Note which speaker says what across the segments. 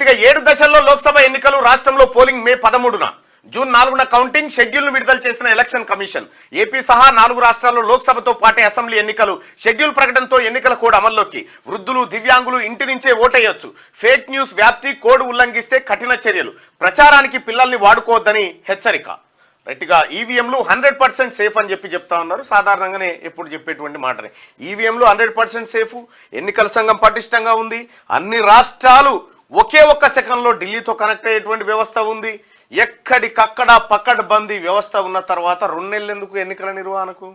Speaker 1: ఇక 7 దశల్లో లోక్సభ ఎన్నికలు రాష్ట్రంలో పోలింగ్ మే 13న జూన్ 4న కౌంటింగ్ షెడ్యూల్ను విడుదల చేసిన ఎలక్షన్ కమిషన్ ఏపీ సహా 4 రాష్ట్రాల్లో లోక్సభతో పాటే అసెంబ్లీ ఎన్నికలు షెడ్యూల్ ప్రకటనతో ఎన్నికల కోడ్ అమల్లోకి వృద్ధులు దివ్యాంగులు ఇంటి నుంచే ఓటేయొచ్చు ఫేక్ న్యూస్ వ్యాప్తి కోడ్ ఉల్లంఘిస్తే కఠిన చర్యలు ప్రచారానికి పిల్లల్ని వాడుకోవద్దని హెచ్చరిక రైట్గా ఈవీఎంలు 100% సేఫ్ అని చెప్తా ఉన్నారు సాధారణంగానే ఎప్పుడు చెప్పేటువంటి మాటనే ఈవీఎంలు 100% సేఫ్ ఎన్నికల సంఘం పటిష్టంగా ఉంది అన్ని రాష్ట్రాలు ఒకే ఒక్క సెకండ్లో ఢిల్లీతో కనెక్ట్ అయ్యేటువంటి వ్యవస్థ ఉంది ఎక్కడికక్కడ పకడ్బందీ వ్యవస్థ ఉన్న తర్వాత 2 నెలలు ఎందుకు ఎన్నికల నిర్వహణకు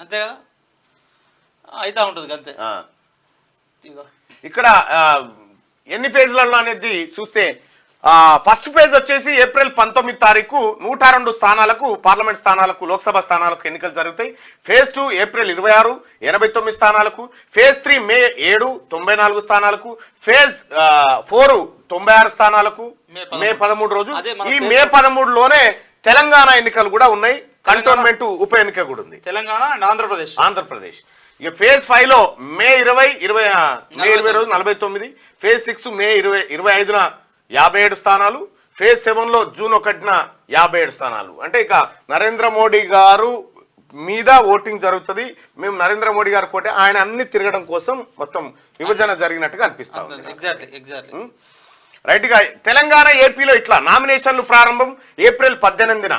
Speaker 2: అంతే కదా అయితే ఉంటుంది అంతే
Speaker 1: ఇక్కడ ఎన్ని ఫేజ్లలో అనేది చూస్తే ఫస్ట్ ఫేజ్ వచ్చేసి ఏప్రిల్ 19 తారీఖు 102 స్థానాలకు పార్లమెంట్ స్థానాలకు లోక్సభ స్థానాలకు ఎన్నికలు జరుగుతాయి ఫేజ్ 2 ఏప్రిల్ 26 89 స్థానాలకు ఫేజ్ 3 మే 7 94 స్థానాలకు ఫేజ్ 4 96 స్థానాలకు మే 13 రోజు ఈ మే 13లోనే తెలంగాణ ఎన్నికలు కూడా ఉన్నాయి కంటోన్మెంట్ ఉప ఎన్నిక కూడా ఉంది
Speaker 2: తెలంగాణ అండ్
Speaker 1: ఆంధ్రప్రదేశ్ ఇక ఫేజ్ 5 లో మే 20 రోజు 49 ఫేజ్ 6 మే 25న 57 స్థానాలు ఫేజ్ 7లో జూన్ 1న 57 స్థానాలు అంటే ఇక నరేంద్ర మోడీ గారు మీద ఓటింగ్ జరుగుతుంది మేము నరేంద్ర మోడీ గారు కోటే ఆయన అన్ని తిరగడం కోసం మొత్తం విభజన జరిగినట్టుగా అనిపిస్తా ఉంది
Speaker 2: ఎగ్జాక్ట్లీ
Speaker 1: రైట్ గా తెలంగాణ ఏపీలో ఇట్లా నామినేషన్లు ప్రారంభం ఏప్రిల్ 18న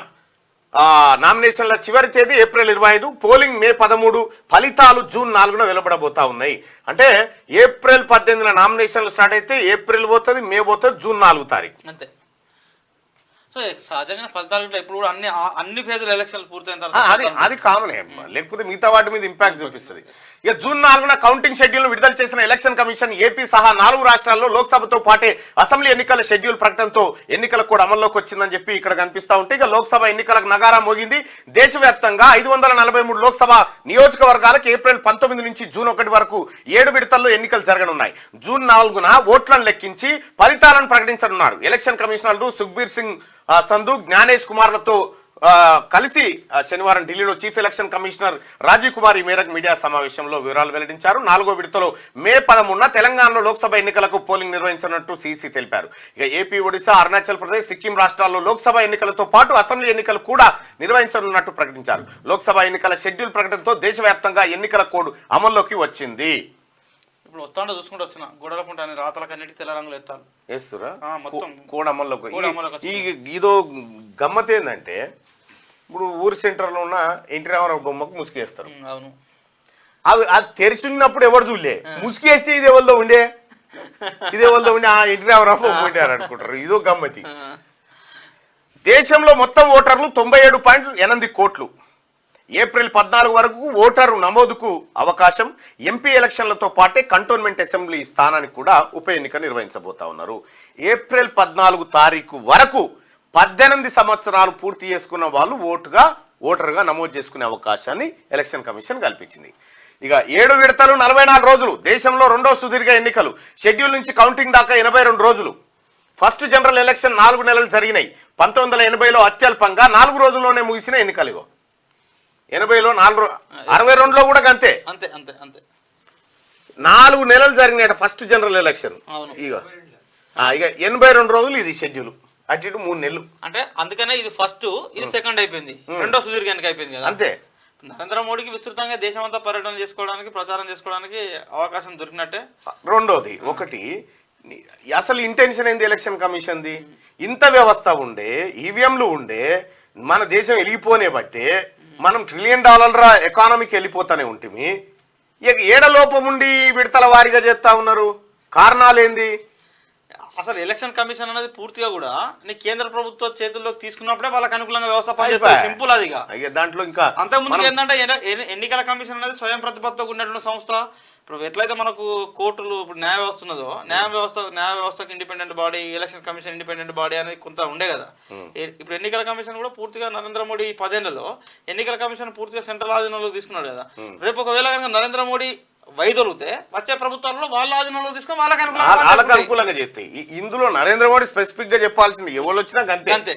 Speaker 1: నామినేషన్ల చివరి తేదీ ఏప్రిల్ 25 పోలింగ్ మే 13 ఫలితాలు జూన్ 4న వెలువడబోతా ఉన్నాయి అంటే ఏప్రిల్ 18న నామినేషన్లు స్టార్ట్ అయితే ఏప్రిల్ పోతుంది మే పోతుంది జూన్ 4 తారీఖు
Speaker 2: అంతే సో సహజంగా ఫలితాలు ఇప్పుడు కూడా అన్ని ఫేజ్ల ఎలక్షన్లు పూర్తయిన తర్వాత
Speaker 1: అది కామనే లేకపోతే మిగతా వాటి మీద ఇంపాక్ట్ చూపిస్తుంది ఇక జూన్ 4న కౌంటింగ్ షెడ్యూల్ విడుదల చేసిన ఎలక్షన్ కమిషన్ ఏపీ సహా 4 రాష్ట్రాల్లో లోక్సభతో పాటే అసెంబ్లీ ఎన్నికల షెడ్యూల్ ప్రకటనతో ఎన్నికల కూడా అమల్లోకి వచ్చిందని చెప్పి ఇక్కడ కనిపిస్తా ఉంటే ఇక లోక్సభ ఎన్నికలకు నగారా మోగింది దేశవ్యాప్తంగా 543 లోక్సభ నియోజకవర్గాలకు ఏప్రిల్ 19 నుంచి జూన్ 1 వరకు 7 విడతల్లో ఎన్నికలు జరగనున్నాయి జూన్ 4న ఓట్లను లెక్కించి ఫలితాలను ప్రకటించనున్నారు ఎలక్షన్ కమిషనర్లు సుఖ్బీర్ సింగ్ సంధు జ్ఞానేష్ కుమార్లతో కలిసి శనివారం ఢిల్లీలో chief election commissioner Rajiv Kumar ఈ మేరకు మీడియా సమావేశంలో వివరాలు వెల్లడించారు 4వ విడతలో మే 13న తెలంగాణలో లోక్సభ ఎన్నికలకు పోలింగ్ నిర్వహించనున్నట్టు సీసీ తెలిపారు ఇక ఏపీ ఒడిశా అరుణాచల్ ప్రదేశ్ సిక్కిం రాష్ట్రాల్లో లోక్సభ ఎన్నికలతో పాటు అసెంబ్లీ ఎన్నికలు కూడా నిర్వహించనున్నట్టు ప్రకటించారు లోక్సభ ఎన్నికల షెడ్యూల్ ప్రకటనతో దేశవ్యాప్తంగా ఎన్నికల కోడ్ అమల్లోకి వచ్చింది
Speaker 2: ఇప్పుడు వస్తాండో చూసుకుంటూ వచ్చిన గొడవలకుంటా రాతలకు అన్నిటికీ తెల్ల రంగులు ఎత్తారు
Speaker 1: వేస్తురా
Speaker 2: మొత్తం
Speaker 1: కోడ్ అమల్లోకి ఇదో గమ్మత్ ఏంటంటే ఇప్పుడు ఊరి సెంటర్లో ఉన్న ఎన్టీ రామారావు బొమ్మకు ముసుకేస్తారు
Speaker 2: అవును
Speaker 1: అది తెరిచినప్పుడు ఎవరు చూడలే ముసుకేస్తే ఇది ఎవరిలో ఉండే ఎన్టీ రామారావు బొమ్మ ఉంటారు అనుకుంటారు ఇదో గమ్మతి దేశంలో మొత్తం ఓటర్లు 97.8 కోట్లు ఏప్రిల్ 14 వరకు ఓటరు నమోదుకు అవకాశం ఎంపీ ఎలక్షన్లతో పాటే కంటోన్మెంట్ అసెంబ్లీ స్థానానికి కూడా ఉప ఎన్నిక నిర్వహించబోతా ఉన్నారు ఏప్రిల్ 14 తారీఖు వరకు 18 సంవత్సరాలు పూర్తి చేసుకున్న వాళ్ళు ఓటరుగా నమోదు చేసుకునే అవకాశాన్ని ఎలక్షన్ కమిషన్ కల్పించింది ఇక 7 విడతలు 44 రోజులు దేశంలో 2వ సుదీర్ఘ ఎన్నికలు షెడ్యూల్ నుంచి కౌంటింగ్ దాకా 82 రోజులు ఫస్ట్ జనరల్ ఎలక్షన్ 4 నెలలు జరిగినాయి 1980లో అత్యల్పంగా 4 రోజుల్లోనే ముగిసిన ఎన్నికలు 80లో 62లో కూడా అంతే 4 నెలలు జరిగినాయి ఫస్ట్ జనరల్ ఎలక్షన్ ఇక 82 రోజులు ఇది షెడ్యూల్ అటు ఇటు 3 నెలలు
Speaker 2: అంటే అందుకనే ఇది ఫస్ట్ ఇది సెకండ్ అయిపోయింది రెండో సుదీర్ఘ ఎన్నిక అయిపోయింది కదా
Speaker 1: అంతే
Speaker 2: నరేంద్ర మోడీకి విస్తృతంగా దేశమంతా పర్యటన చేసుకోవడానికి ప్రచారం చేసుకోవడానికి అవకాశం దొరికినట్టే
Speaker 1: రెండోది ఒకటి అసలు ఇంటెన్షన్ ఏంది ఎలక్షన్ కమిషన్ది ఇంత వ్యవస్థ ఉండే ఈవీఎంలు ఉండే మన దేశం వెలిగిపోనే బట్టే మనం $1 ట్రిలియన్ ఎకానమీకి వెళ్ళిపోతానే ఉంటుంది ఇక ఏడలోపం ఉండి విడతల వారీగా చేస్తా ఉన్నారు కారణాలేంది
Speaker 2: అసలు ఎలక్షన్ కమిషన్ అనేది పూర్తిగా కూడా కేంద్ర ప్రభుత్వ చేతుల్లోకి తీసుకున్నప్పుడే వాళ్ళకి అనుకూలంగా వ్యవస్థ పనిచేస్తుంది సింపుల్ అది
Speaker 1: దాంట్లో ఇంకా
Speaker 2: అంతకుముందు ఏంటంటే ఎన్నికల కమిషన్ అనేది స్వయం ప్రతిపత్తితో ఉన్నటువంటి సంస్థ ఇప్పుడు ఎట్లయితే మనకు కోర్టులు ఇప్పుడు న్యాయ వ్యవస్థ ఉన్నదో న్యాయ వ్యవస్థకు independent body election commission independent body అనేది కొంత ఉండే కదా ఇప్పుడు ఎన్నికల కమిషన్ కూడా పూర్తిగా నరేంద్ర మోడీ 10 ఏళ్లలో ఎన్నికల కమిషన్ పూర్తిగా సెంట్రల్ ఆధీనంలోకి తీసుకున్నాడు కదా రేపు ఒకవేళ కనుక నరేంద్ర మోడీ వైదొలిగితే వచ్చే ప్రభుత్వాల్లో వాళ్ళ ఆధీనంలో తీసుకొని
Speaker 1: వాళ్ళకి అనుకూలంగా చేస్తాయి ఇందులో నరేంద్ర మోడీ స్పెసిఫిక్ గా చెప్పాల్సింది ఎవరు వచ్చినా అంతే